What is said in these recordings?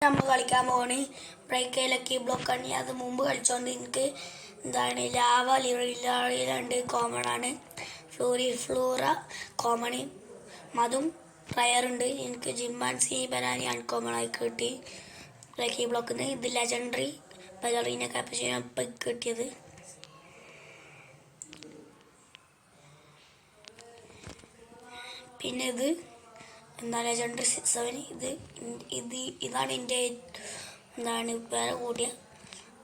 നമ്മൾ കളിക്കാൻ പോവാണ്. ബ്രേക്കിലൊക്കെ ബ്ലോക്കാണ്. അത് മുമ്പ് കളിച്ചോണ്ട് എനിക്ക് എന്താണ് ലാവ ലിറിലുണ്ട് കോമൺ ആണ്. Flora common. മതും പ്രയറുണ്ട്. എനിക്ക് ജിംബാൻസി ബനാനി അൺകോമൺ ആയി കിട്ടി. ബ്രേക്കി ബ്ലോക്കിൽ ഇത് ലെജൻഡറി ബലറീന കാപ്പച്ചിനോ ഇപ്പം കിട്ടിയത്. പിന്നെ ഇത് എന്താ ലെജൻഡറി 7. ഇതാണ് എൻ്റെ എന്താണ് വേറെ കൂടിയ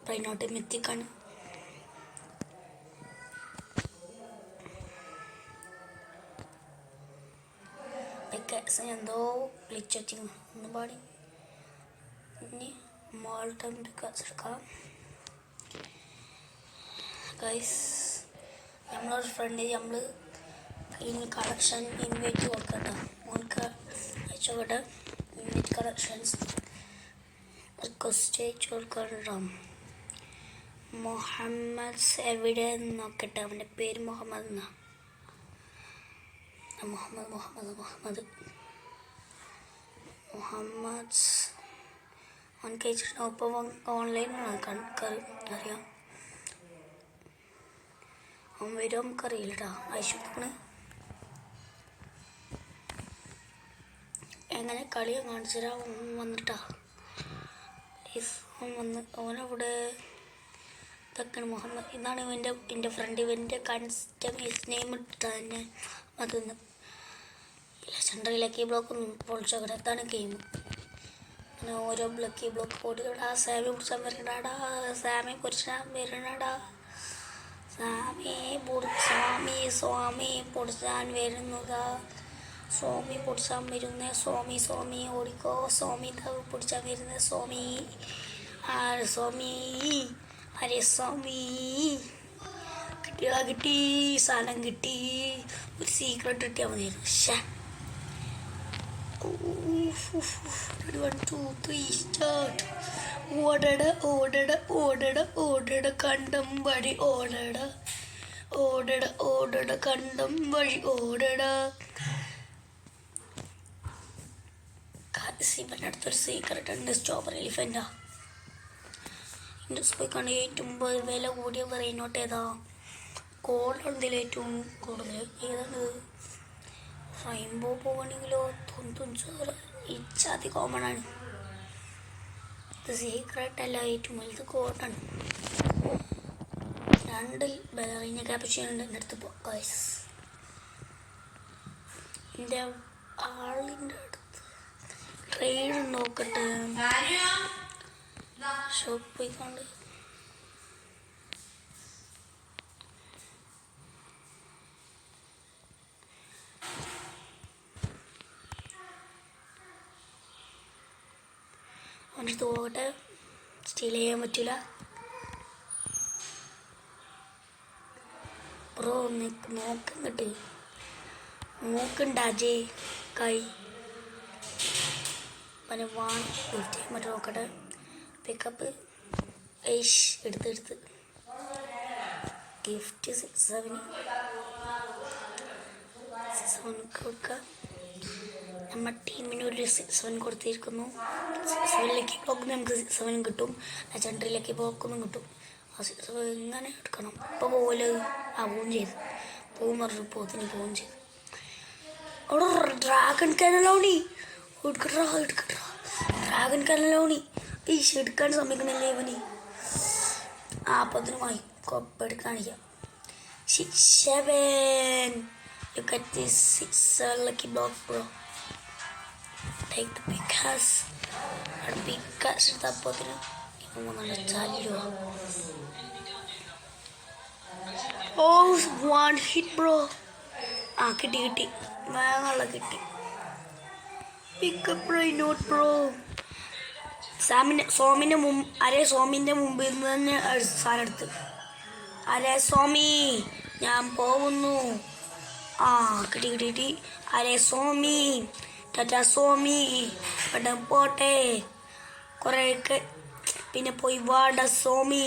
ബ്രൈനോട്ട് മിത്തിക്കാണ്. എന്തോ വിളിച്ചും ഒന്ന് പാടി ഇനി മോൾട്ടം എടുക്കാം. ഗൈസ് നമ്മളൊരു ഫ്രണ്ട് നമ്മൾ ഇനി കളക്ഷൻ ഇൻവൈറ്റ് നോക്കട്ടോ. നമുക്ക് അയച്ചോട്ടെ ഇൻവൈറ്റ് കളക്ഷൻസ് റിക്വസ്റ്റ് അയച്ചു കൊടുക്കണം. മുഹമ്മദ് എവിടെ നോക്കട്ടെ. അവൻ്റെ പേര് മുഹമ്മദ് എന്നാ. മുഹമ്മദ് അവനക്ക് അയച്ചിട്ടുണ്ടോ? ഇപ്പോൾ ഓൺലൈനിലാണ് അറിയാം. അവൻ വരും നമുക്കറിയില്ല കേട്ടോ. അയച്ചു എങ്ങനെ കളിയെ കാണിച്ചാൽ വന്നിട്ടാ ഓനവിടെ ഇതൊക്കെയാണ് മുഹമ്മദ്. ഇതാണ് എൻ്റെ ഫ്രണ്ട്. ഇവൻ്റെ കസ്റ്റമൈസ് നെയിം ഇട്ടിട്ടാ തന്നെ അതൊന്ന് ലെജൻഡറി ലക്കി ബ്ലോക്കൊന്നും പൊളിച്ചോക്കട്ടെ. എത്താണ് ഗെയിം. അങ്ങനെ ഓരോ ലക്കി ബ്ലോക്ക് ഓടിക്കടാ. സാമി പിടിച്ചാൻ വരണടാ. സാമി പൊടിച്ചാൻ വരണടാ. സ്വാമി പൊടിച്ചാൻ വരുന്നതാ. സ്വാമി പൊടിച്ചാൻ വരുന്നേ. സ്വാമി ഓടിക്കോ. സ്വാമി പൊടിച്ചാൻ വരുന്നേ. സ്വാമി കിട്ടി. സാധനം കിട്ടി. ഒരു സീക്രട്ട് കിട്ടിയാൽ മതിയായിരുന്നു. 1 2 3 സ്റ്റാർട്ട്. ഓടട കണ്ടം വഴി ഓടട കണ്ടം വഴി ഓടട. ഇവൻ്റെ അടുത്തൊരു സീക്രട്ട് ഉണ്ട്. സ്ട്രോബെറി എലിഫൻ്റാ. ഇൻഡസ്ട്രിക്കാണ് ഏറ്റവും വില കൂടിയ റെയിനോട്ട് ഏതാ? ഗോൾഡ് എന്തെങ്കിലും ഏറ്റവും കൂടുതൽ ഏതാണ്? റെയിൻബോ പോകണമെങ്കിലോ തൊണ്ണൂറ് ഇച്ചാതി കോമൺ ആണ്. ഇത് സീക്രട്ട് അല്ല. ഏറ്റവും വലുത് ഗോൾഡാണ്. 2 ബലറീന കാപ്പച്ചിനുണ്ട് എൻ്റെ അടുത്ത്. ഗൈസ് എൻ്റെ ആളിൻ്റെ അടുത്ത് ട്രേഡ് നോക്കട്ടെ. ഷോപ്പ് പോയിക്കൊണ്ട് അവൻ്റെ അടുത്ത് പോകട്ടെ. സ്റ്റീൽ ചെയ്യാൻ പറ്റില്ല. ബ്രോ നോക്കങ്ങട്ട് നോക്കണ്ടാജേ കൈ പിന്നെ ലിഫ്റ്റ് ചെയ്യാൻ പറ്റും നോക്കട്ടെ. പിക്കപ്പ് എടുത്ത് ഗിഫ്റ്റ് 6 കൊടുക്കുക. നമ്മുടെ ടീമിന് ഒരു 6 കൊടുത്തിരിക്കുന്നു. 6 ബ്ലോക്ക് നമുക്ക് 6 കിട്ടും. ലെജൻഡറിയിലേക്ക് ബ്ലോക്കൊന്നും കിട്ടും. ആ 6 ഇങ്ങനെ എടുക്കണം. ഇപ്പോൾ പോലെ പോവും ചെയ്തു. പോവും പറഞ്ഞു. പോത്തിന് പോവും ചെയ്തു. അവിടെ ഡ്രാഗൺ കനലോണി എടുക്കട്ടാ. ഡ്രാഗൺ കനലോണി എടുക്കാൻ സമ്മതിക്കണല്ലേ ഇവന്. പതിനുമായി എടുക്കാണിക്കാം. 7 Look at this 6 lucky block, bro. Take the big house. And big house is up with it. You want to tell you. Oh, 1 hit, bro. Kitty. Mangala kitty. Pick up right note, bro. സോമിൻ്റെ മുമ്പിൽ നിന്ന് തന്നെ സാധനം എടുത്ത്. സോമി ഞാൻ പോകുന്നു. കിട്ടി. സോമി ടാറ്റാ സോമി പെട്ടെന്ന് പോട്ടെ. കുറേയൊക്കെ പിന്നെ പോയി വാട സോമി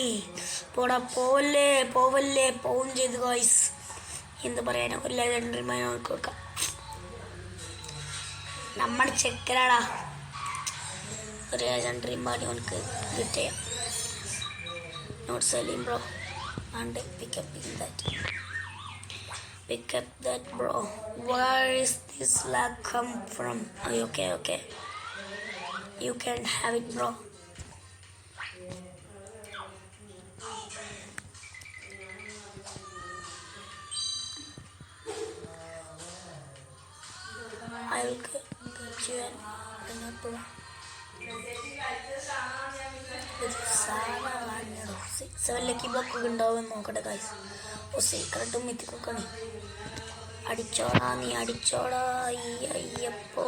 പോവല്ലേ പോവും ചെയ്ത്. ഗോയ്സ് എന്ത് പറയാനോ. ഒരു ലെജൻഡറി മാൻ കൊടുക്കാം. നമ്മുടെ ചെക്കനാടാ. ഒരു ഏജൻട്രിയും പാടി അവനക്ക് ഗിഫ്റ്റ് ചെയ്യാം. Not selling bro and pickup that bro. Where is this lag come from? Okay. You can have it bro. I will get you an bro. സെവനിലേക്ക് ബ്ലോക്ക് ഉണ്ടാവുമെന്ന് നോക്കട്ടെ ഗൈസ്. സീക്രട്ടും മിത്തിക്കൊക്കെ അടിച്ചോടാ നീ അടിച്ചോടാ. അയ്യപ്പോ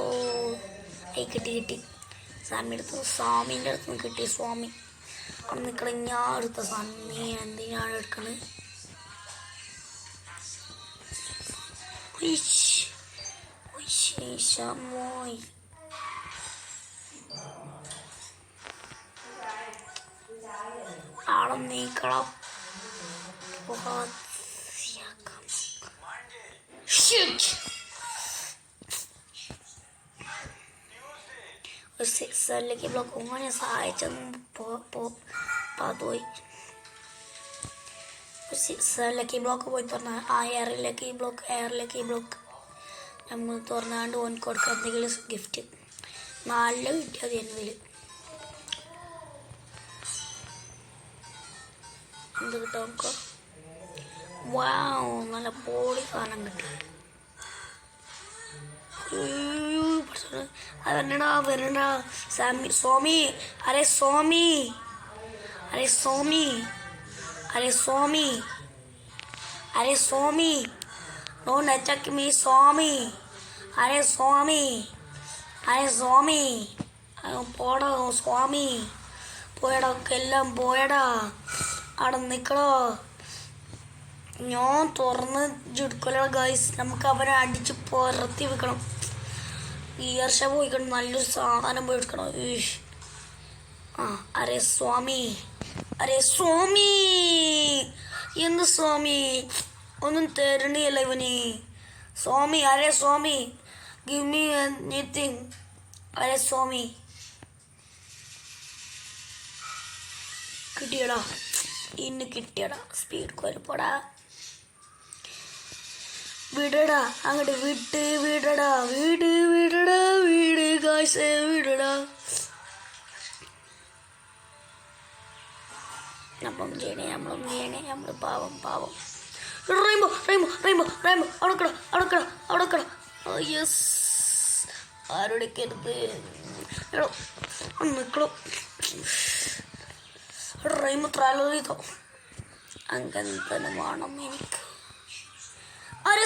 കിട്ടി സ്വാമിയുടെ അടുത്ത് സ്വാമീൻ്റെ അടുത്ത് നിന്ന് കിട്ടി. സ്വാമി അവിടെ നിൽക്കണ ഞാൻ എടുത്ത സ്വാമി എന്തിനാണ് എടുക്കണത്? മോയ് ആളെ നീക്കണം. സിക്സറിലേക്ക് ബ്ലോക്ക് ഓനെ സഹായിച്ചൊന്നും പോയി. സിക്സറിലേക്ക് ബ്ലോക്ക് പോയി തുറന്ന ആ എയറിലേക്ക് ബ്ലോക്ക് നമ്മൾ തുറന്നാണ്ട് ഓൻ കൊടുക്കുക എന്തെങ്കിലും ഗിഫ്റ്റ് നല്ല കിട്ടിയത് എന്നതിൽ എന്ത് കിട്ടാം നമുക്ക്? വാവ് നല്ല പൊളി സാധനം കിട്ടി. വരണടാ സ്വാമി. അരെ സ്വാമി ഡോണ്ട് അറ്റാക്ക് മീ സ്വാമി. പോടാ സ്വാമി, പോയടാ എല്ലാം പോയടാ. അവിടെ നിൽക്കടോ. ഞാൻ തുറന്ന് ചുടുക്കലോ ഗൈസ്. നമുക്ക് അവരെ അടിച്ച് പുറത്തി വെക്കണം. ഈ വർഷം പോയിക്കണം. നല്ലൊരു സാധനം പോയി എടുക്കണം. അരെ സ്വാമി എന്ത് സ്വാമി ഒന്നും തരണിയല്ല ഇവന്. സ്വാമി ഗിവ് മീ എനിത്തിങ്. സ്വാമി കിട്ടിയടാ. ഇന്ന് കിട്ടിയടാ. സ്പീഡ് കൊല്ലപ്പോടാ. വിടടാ അങ്ങോട്ട് വിടടാ ഗായ്സ് വിടടാ. നമ്മളും ചെയ്യണേ നമ്മള് പാവം. റൈമോ അവിടെ യെസ്. ആരോടൊക്കെടുത്ത് നിൽക്കണോ? റൈമോ ത്രാലോ ചെയ്തോ. അങ്ങനെ തന്നെ വേണം എനിക്ക്. അരെ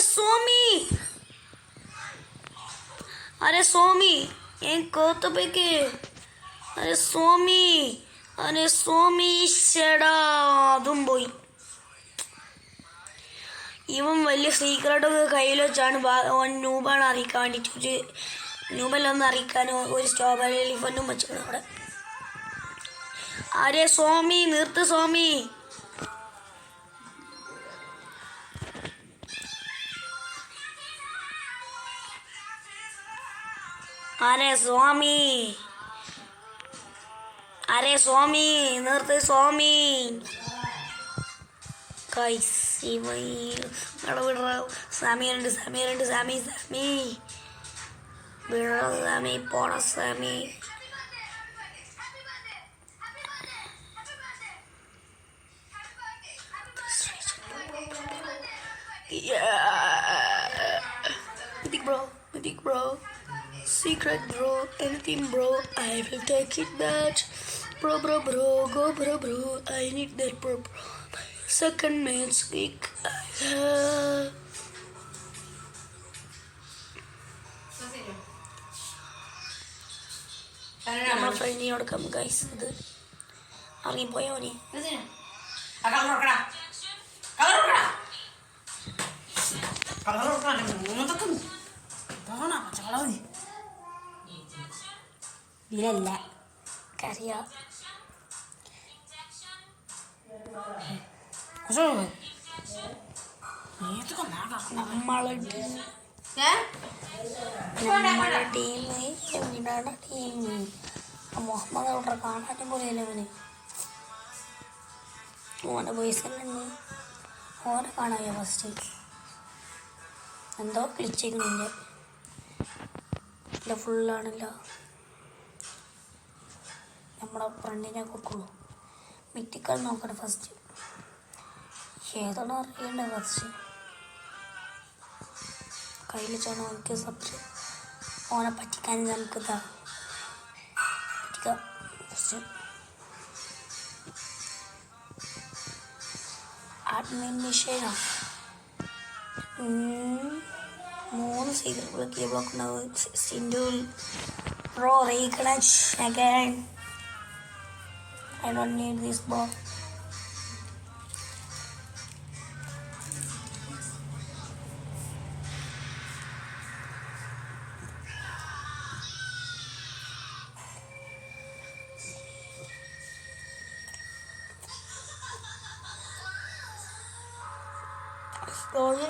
സ്വാമി ഞാൻ കോത്തപ്പേക്ക്. സ്വാമി ചേടാ അതും പോയി. ഇവൻ വലിയ സീക്രട്ടൊക്കെ കയ്യിൽ വെച്ചാണ് ന്യൂബാണ് അറിയിക്കാൻ വേണ്ടിയിട്ട്. ന്യൂബെല്ലൊന്ന് അറിയിക്കാൻ ഒരു സ്ട്രോബെറി എലിഫന്റും വെച്ചിട്ടുണ്ട് അവിടെ. സ്വാമി നിർത്ത് സ്വാമി. സ്വാമി നിർത്ത് സ്വാമി. സ്വാമിയുണ്ട് സ്വാമി പോണ സ്വാമി. Mythic bro, secret bro, anything bro, I will take it back. Bro, go bro, I need that bro. Second match week I have. നമ്മുടെ ഫ്രണ്ടിനോട് കം ഗൈസ്. ഇത് ഇറങ്ങിപ്പോയോ നീ? ഇതിലല്ല കറിയാ. നമ്മളെ ടീം എവിടാണ് ടീം? മുഹമ്മദ് അവിടെ കാണാനും പോലെയല്ലേ അവന്. ഓനെ പേഴ്സണൽ ഓനെ കാണാമോ ഫസ്റ്റ്? എന്തോ ക്ലിച്ചിങ്ങിൻ്റെ ഇല്ല ഫുള്ളാണല്ലോ. നമ്മുടെ ഫ്രണ്ടിനെ കൊടുക്കുള്ളൂ. മിറ്റിക്കൽ നോക്കട്ടെ ഫസ്റ്റ്. ഏതാണ് അറിയേണ്ടത് ഫസ്റ്റ്? കയ്യിൽ വെച്ചാണ് എനിക്ക് സബ്ജക്റ്റ്. ഓനെ പറ്റിക്കാൻ നമുക്ക് പറ്റിക്കാം ഫസ്റ്റ്. അഡ്മിൻ മിഷേനാണ് 3 സീക്രട്ട് കീ ബ്ലോക്ക് ഉണ്ടാവും. സിൻഡുൽ bro reconnect again. I don't need this ball. Slowly.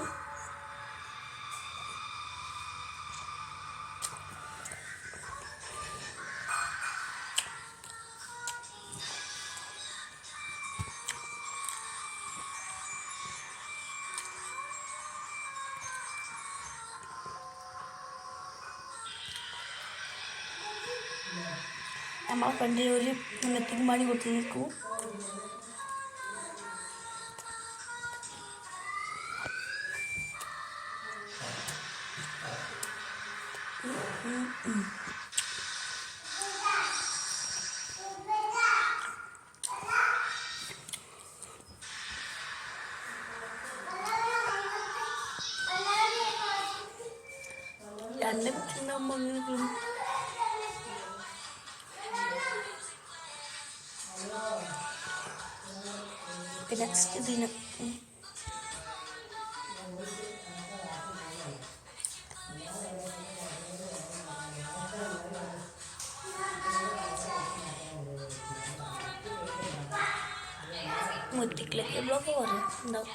നമ്മളെ ഫ്രണ്ടിൽ ഒരു നെറ്റിന് പണി കൊടുത്തിരിക്കും. രണ്ടും ഉണ്ടാകുമ്പോൾ അങ്ങനെ നെക്സ്റ്റ് ഇതിന് മുറ്റിക്കിലേക്ക് ബ്ലോക്ക് കുറേ ഉണ്ടാവും.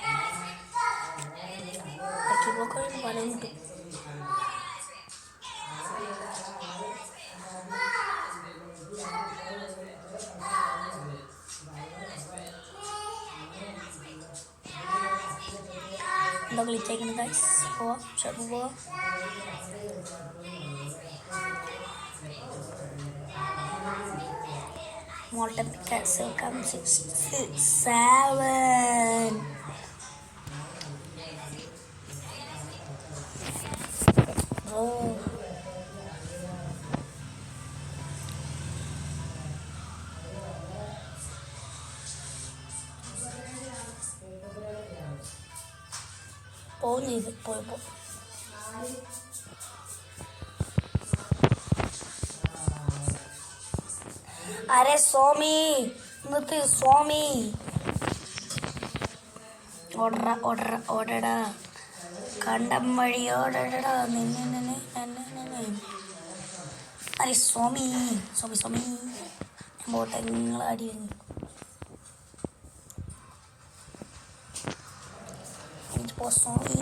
ലക്കി ബ്ലോക്ക് പല കിട്ടും. എന്താ കളിച്ചേക്കുന്നത് ഗൈസ്? പോവാം, ഷോപ്പ് പോവാം. Molten Picasso comes 667. Oh. പോകുന്നിത് പോയപ്പോ അരെ സ്വാമി നിർത്ത് സ്വാമി. ഓടടാ കണ്ടം വഴി ഓടടാ നിന്നെ. അരെ സ്വാമി സ്വാമി ഞാൻ പോട്ടെ. നിങ്ങൾ അടി സ്വാമി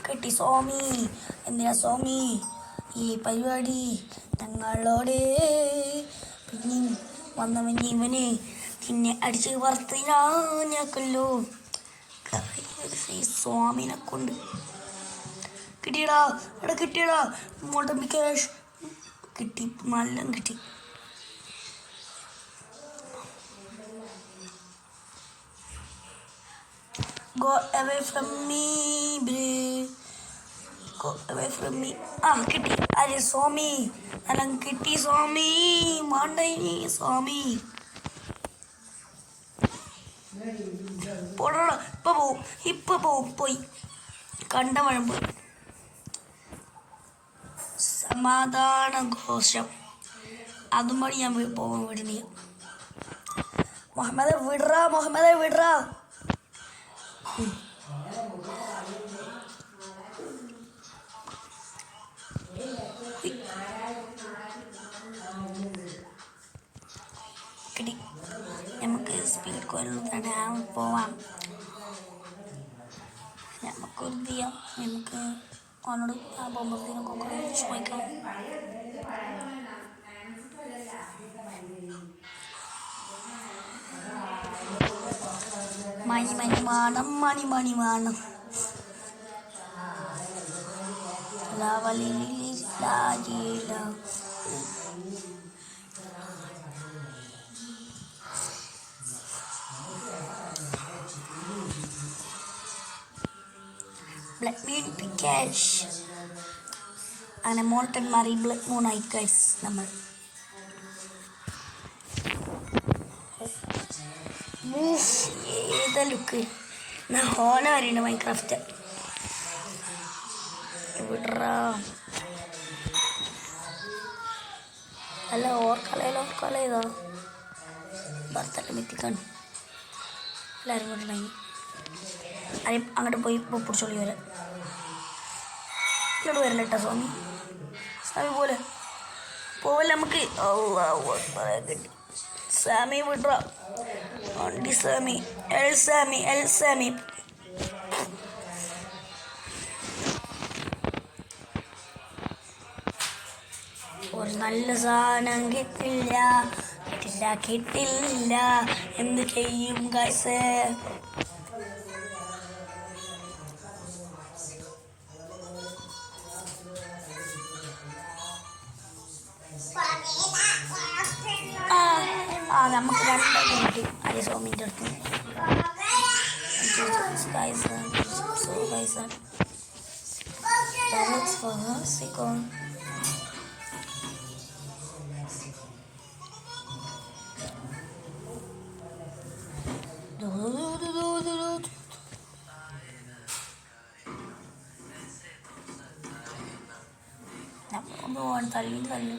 കിട്ടി. സ്വാമി എന്തിനാ സ്വാമി ഈ പരിപാടി? ഞങ്ങളോട് പിന്നെയും വന്നവൻ ഇവന് നിന്നെ അടിച്ച് വർത്തിനാഞ്ഞാക്കല്ലോ. സ്വാമിനെ കൊണ്ട് കിട്ടിയടാ. അവിടെ കിട്ടിയടാ. മോൾട്ടൻ പിക്കാഷ് കിട്ടി. നല്ല കിട്ടി. Go away from me, bro. Go away from me. കിട്ടി. അരെ സ്വാമി എല്ലാം കിട്ടി. സ്വാമി മാണ്ടേനി സ്വാമി. പോടാ ഇപ്പൊ പോവും. പോയി കണ്ട മഴ പോയി. സമാധാന ഘോഷം അതും വഴി ഞാൻ പോകാൻ വിടുന്നില്ല. മുഹമ്മദെ വിടറാ. നമുക്ക് സ്പീഡ് കോയിലിടാൻ പോവാം. നമുക്ക് അവനോട് ആ പോകുമ്പോഴത്തേനൊക്കെ ചോദിക്കണം. മണി മണി വേണം, മണി മണി വേണം. ബ്ലഡ് മൂൺ പിക്കാഷ് അങ്ങനെ മോൾട്ടൻ മാറി ബ്ലഡ് മൂൺ ആയി ഗൈസ്. നമ്മൾ ഏതാ ലുക്ക് ഹോല വരെയുണ്ട് മൈൻക്രാഫ്റ്റ് വിടറാ. അല്ല ഓർക്കാലേതാ ഭർത്തല്ല മിത്തിക്കാണ് എല്ലാവരും കൊണ്ടുണ്ടെങ്കിൽ ആരെയും അങ്ങോട്ട് പോയി പിടിച്ചോളി വരെ ഇങ്ങോട്ട് വരില്ല കേട്ടോ സ്വാമി. സ്വാമി പോലെ നമുക്ക് കിട്ടി. സാമി വിട്ര വണ്ടി സാമി എൽ സാമി ഒരു നല്ല സാധനം കിട്ടില്ല എന്ത് ചെയ്യും ഗൈസ്? നമുക്ക് രണ്ടായിട്ട് കിട്ടി അരി സോമിൻ്റെ അടുത്ത്. നമ്മളൊന്ന് പോകാൻ തല്ലു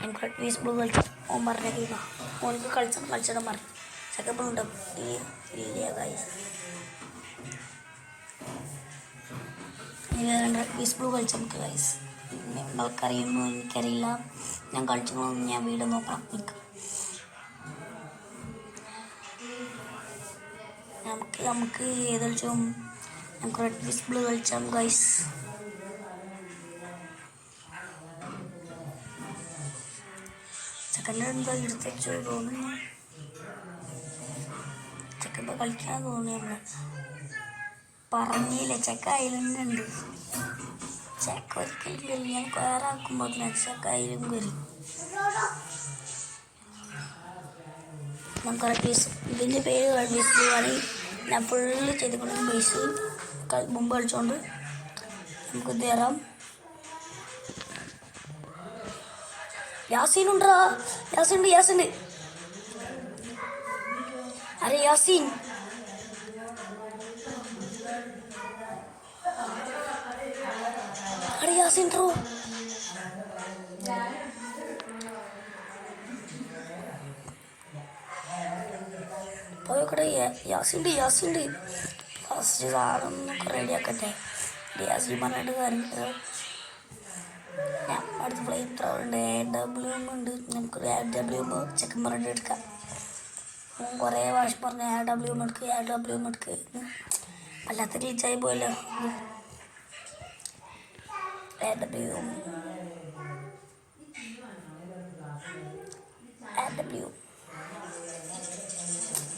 നമുക്ക് പീസ് ബ്ലൂ കളിച്ചു. ഓൻ പറഞ്ഞ ഗെയിമാ ഓനക്ക് കളിച്ചിടം പറഞ്ഞു. സെക്കൻഡ് ബ്ലൂ ഉണ്ടാവും ഇല്ല ഗൈസ്. പീസ് ബ്ലൂ കളിച്ചു നമുക്ക് ഗൈസ്. നിങ്ങൾക്കറിയുന്നു എനിക്കറിയില്ല. ഞാൻ കളിച്ചോളൂ. ഞാൻ വീട് നോക്കണം. നമുക്ക് ഏത് കളിച്ചും നമുക്ക് റെഡ് പീസ് ബ്ലൂ കളിച്ചാം ഗൈസ്. സെക്കൻഡ് എന്തോ എടുത്തു തോന്നുന്നു. ചെക്കൻ്റെ കളിക്കാൻ തോന്നി. നമ്മള് പറഞ്ഞില്ലേ ചെക്ക അതിലുണ്ട്. ചെക്ക ഒരിക്കലും കയറി. ഞാൻ വേറെ ആക്കുമ്പോൾ ചെക്ക അതിലും കയറി. നമുക്ക് റെഡ് പീസ് ഇതിൻ്റെ പേര് റെഡ് പീസ് ബ്ലൂ ആണ്. ഞാൻ ഫുള്ള് ചെയ്തുകൊണ്ട് ബേസ് മുമ്പ് കളിച്ചോണ്ട് നമുക്ക് കയറാം. യാസീനുണ്ടാ യാസിൻ അരെ യാസീൻ ബ്രോ പോയോക്കട്ടെ. യാസിൻ്റെ ഫസ്റ്റ് സാധനമൊക്കെ റെഡിയാക്കട്ടെ. യാസീൻ പറഞ്ഞിട്ട് കാര്യമില്ല. ഞാൻ അടുത്ത് ഫ്ലെയിം ത്രൗണ്ട് AW ഉണ്ട്. നമുക്ക് AW ചെക്കൻ പറഞ്ഞിട്ട് എടുക്കാം. കുറേ വാശി പറഞ്ഞ് AW എടുക്കുക വല്ലാത്ത റീച്ചായി പോയല്ലോ. AW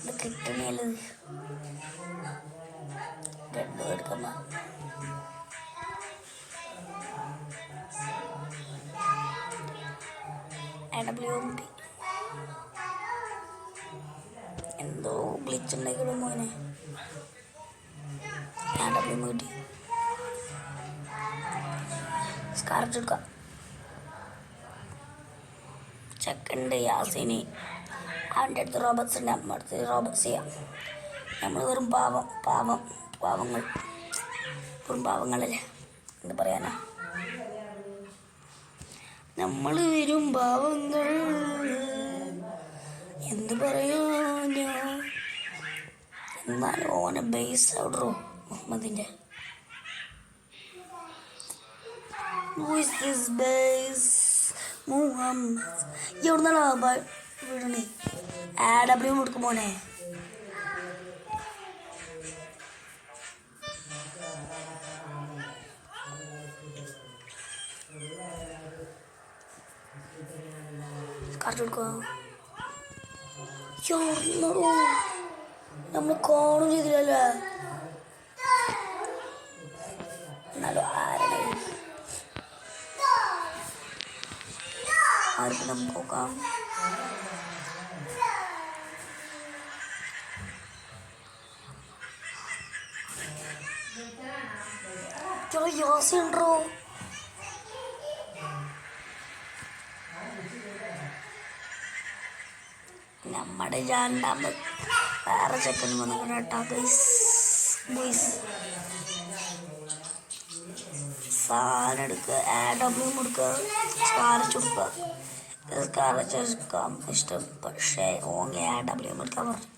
ഇത് കിട്ടണേല് രണ്ടും എടുക്കാൻ AW എന്തോ ഗ്ലിച്ചുണ്ടാക്കിയിടും മോനെ. AW കിട്ടി. സ്കാർഫ് എടുക്കാം. ചെക്കുണ്ട് യാസിന്. അവൻ്റെ അടുത്ത് റോബർട്സ് ഉണ്ട്. നമ്മുടെ അടുത്ത് റോബർട്സ് ചെയ്യാം. നമ്മൾ വെറും പാവങ്ങൾ വെറും പാവങ്ങളല്ലേ. എന്ത് പറയാനാ, നമ്മൾ വരും പാവങ്ങൾ. എന്ത് പറയാനാ. എന്നാലും ഓനെ ബേസ് ഔഡറോ മുഹമ്മദിൻ്റെ. എവിടുന്നാണ് വീടണേ? AW കൊടുക്കും മോനെ. കാർഡ് കൊടുക്കുക. നമ്മൾ കാണും ചെയ്തില്ലല്ലേ. എന്നാലും ആർക്കും നമുക്ക് നോക്കാം. യാസിണ്ടോ നമ്മുടെ രണ്ടാമത് വേറെ ചെക്കൻ വന്നു കേട്ടാ ഗൈസ്. സാധനം എടുക്കുക, AW കൊടുക്കുക, സ്കാലച്ച് കൊടുക്കുക. സ്കാലച്ച് എടുക്കാം ഇഷ്ടം, പക്ഷേ ഓൺലി AW എടുക്കാൻ പറഞ്ഞു.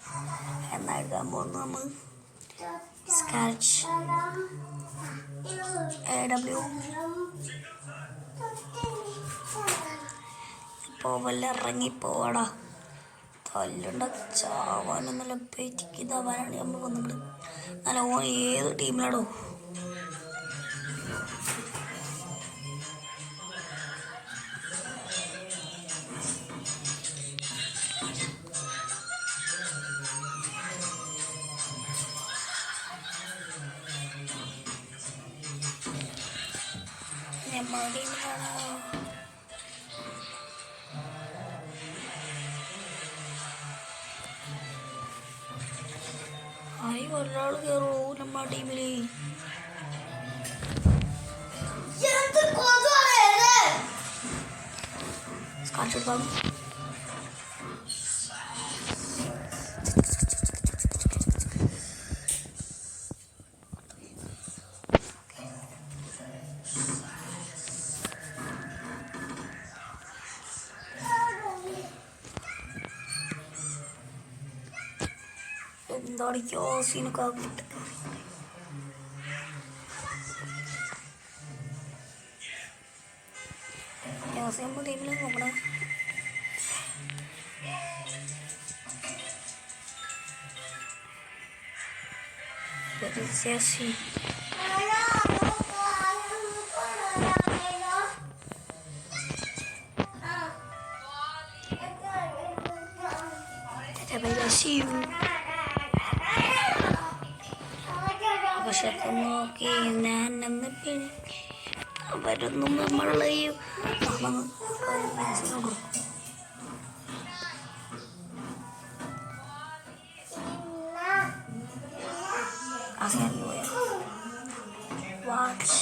എന്നാ എടുക്കാൻ പോകുന്നു നമ്മൾ സ്കാലച്ച് AW. ഇപ്പോൾ വല്ല ഇറങ്ങിപ്പോവാടാ. തല്ലുണ്ട ചാവാനും നല്ല പെറ്റിക്കിതാവാനാണ് നമ്മൾ വന്നത്. നല്ല ഓൻ ഏത് ടീമിലാടോ? നമ്മുടെ ടീമിലാണോ? ആയി ഒരാൾ കയറൂ നമ്മുടെ ടീമില്. സ്കാലച്ചെടുക്കാം. എന്താണ് യാസിനൊക്കെ ആക്കിട്ട് യാസിൻ ടീമിൽ നോക്കണം. യാസി പക്ഷെ നോക്കി ഞാൻ എന്ന് അവരൊന്നും നമ്മളെ വാച്ച്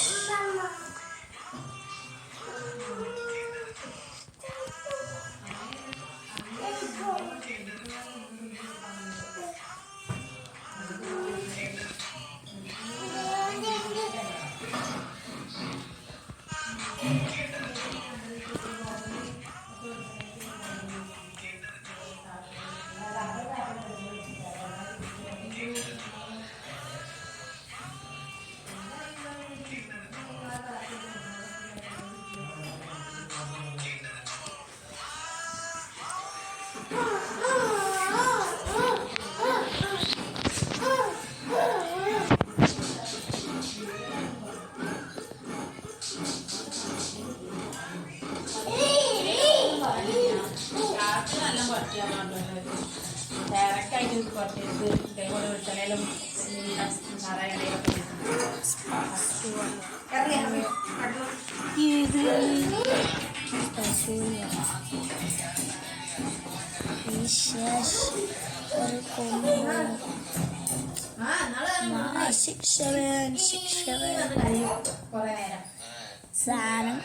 സാധനം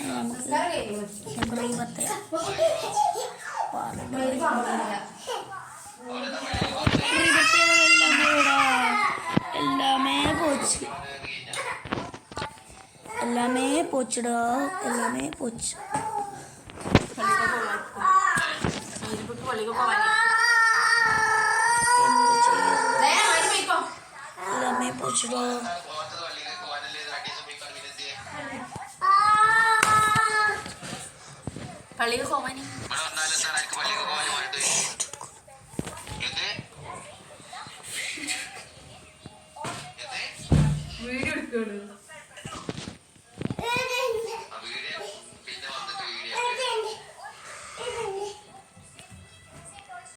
നമുക്ക് எல்லாமே போச்சுடா, எல்லாமே போச்சு. எல்லாமே போச்சுடா. പള്ളിക്ക് പോവാനി വീഡിയോ എടുക്കണു.